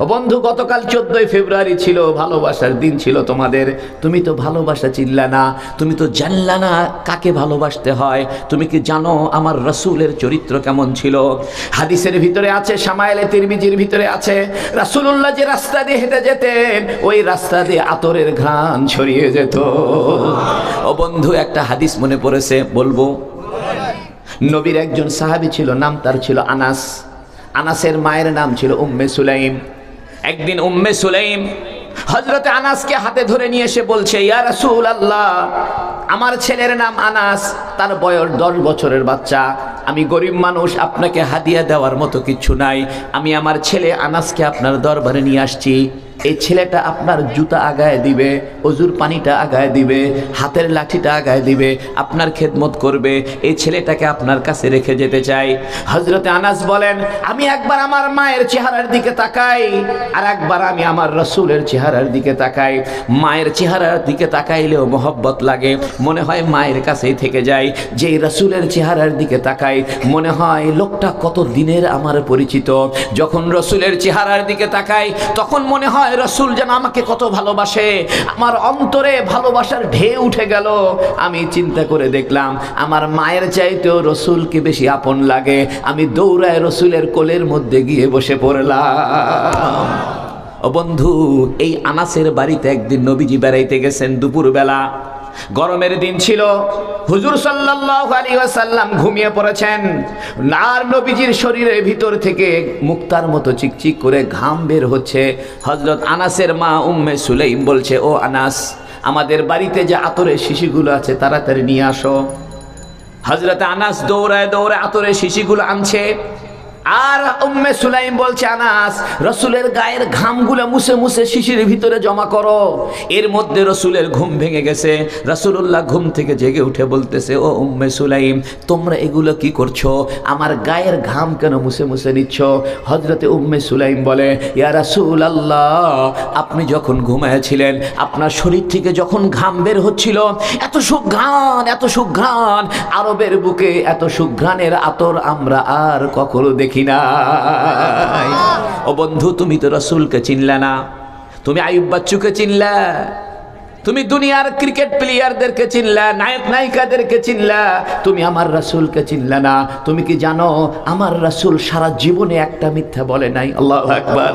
ও বন্ধু, গতকাল 14ই ফেব্রুয়ারি ছিল, ভালোবাসার দিন ছিল তোমাদের। তুমি তো ভালোবাসা চিনলা না, তুমি তো জানলা না কাকে ভালোবাসতে হয়। তুমি কি জানো আমার রাসূলের চরিত্র কেমন ছিল? হাদিসের ভিতরে আছে, শামায়েলে তিরমিজির ভিতরে আছে, রাসূলুল্লাহ যে রাস্তা দিয়ে হেঁটে যেতেন ওই রাস্তা দিয়ে আতরের ঘ্রাণ ছড়িয়ে যেত। ও বন্ধু, একটা হাদিস মনে পড়েছে, বলবো। নবীর একজন সাহাবী ছিল, নাম তার ছিল আনাস। আনাসের মায়ের নাম ছিল উম্মে সুলাইম। একদিন উম্মে সুলাইম হযরতে আনাসকে হাতে ধরে নিয়ে এসে বলছে, ইয়া রাসূলুল্লাহ, আমার ছেলের নাম আনাস, তার বয়স 10 বছরের বাচ্চা। আমি গরিব মানুষ, আপনাকে হাদিয়া দেওয়ার মতো কিছু নাই। আমি আমার ছেলে আনাসকে আপনার দরবারে নিয়ে আসছি। এই ছেলেটা আপনার জুতা আগায় দিবে, অজুর পানিটা আগায় দিবে, হাতের লাঠিটা আগায় দিবে, আপনার খেদমত করবে। এই ছেলেটাকে আপনার কাছে রেখে যেতে চাই। হযরতে আনাস বলেন, আমি একবার আমার মায়ের চেহারার দিকে তাকাই, আর একবার আমি আমার রাসূলের চেহারার দিকে তাকাই। মায়ের চেহারার দিকে তাকাইলেও মহব্বত লাগে, মনে হয় মায়ের কাছেই থেকে যাই। যেই রাসূলের চেহারার দিকে তাকাই মনে হয় লোকটা কত দিনের আমার পরিচিত। যখন রাসূলের চেহারার দিকে তাকাই তখন মনে হয় রাসূল যেন আমাকে কত ভালোবাসে। আমার অন্তরে ভালোবাসার ঢেউ উঠে গেল। আমি চিন্তা করে দেখলাম আমার মায়ের চাইতেও রাসূলকে বেশি আপন লাগে। আমি দৌড়ায় রাসূলের কোলের মধ্যে গিয়ে বসে পড়লাম। ও বন্ধু, এই আনাসের বাড়িতে একদিন নবীজি বেড়াইতে গেছেন দুপুরবেলা। গরমের দিন ছিল, হুজুর সাল্লাল্লাহু আলাইহি ওয়াসাল্লাম ঘুমিয়ে পড়েছেন। আর নবীজির শরীরের ভিতর থেকে মুক্তার মতো চিকচিক করে ঘাম বের হচ্ছে। হযরত আনাসের মা উম্মে সুলাইম বলছে, ও আনাস, আমাদের বাড়িতে যে আতরের শিশিগুলো আছে তাড়াতাড়ি নিয়ে আসো। হযরত আনাস দৌড়ায় দৌড়ায় আতরের শিশিগুলো আনছে। আর উম্মে সুলাইম বলছে, আনাস, রাসূলের গায়ের ঘামগুলো মুছে মুছে শিশির ভিতরে জমা করো। এর মধ্যে রাসূলের ঘুম ভেঙে গেছে। রাসূলুল্লাহ ঘুম থেকে জেগে উঠে বলতেছে, ও উম্মে সুলাইম, তোমরা এগুলো কি করছো? আমার গায়ের ঘাম কেন মুছে মুছে নিচ্ছ? হযরতে উম্মে সুলাইম বলে, ইয়া রাসূলুল্লাহ, আপনি যখন ঘুমায়েছিলেন আপনার শরীর থেকে যখন ঘাম বের হচ্ছিল, এত সুঘ্রাণ, এত সুঘ্রাণ, আরবের বুকে এত সুঘ্রাণের আতর আমরা আর কখনো দেখি নাই। ও বন্ধু, তুমি তো রাসূলকে চিনলা না, তুমি আইয়ুব বাচ্চুকে চিনলা, তুমি দুনিয়ার ক্রিকেট প্লেয়ারদেরকে চিনলা, নায়ক নায়িকাদেরকে চিনলা, তুমি আমার রাসূলকে চিনলা না। তুমি কি জানো আমার রাসূল সারা জীবনে একটা মিথ্যা বলে নাই? আল্লাহু আকবার।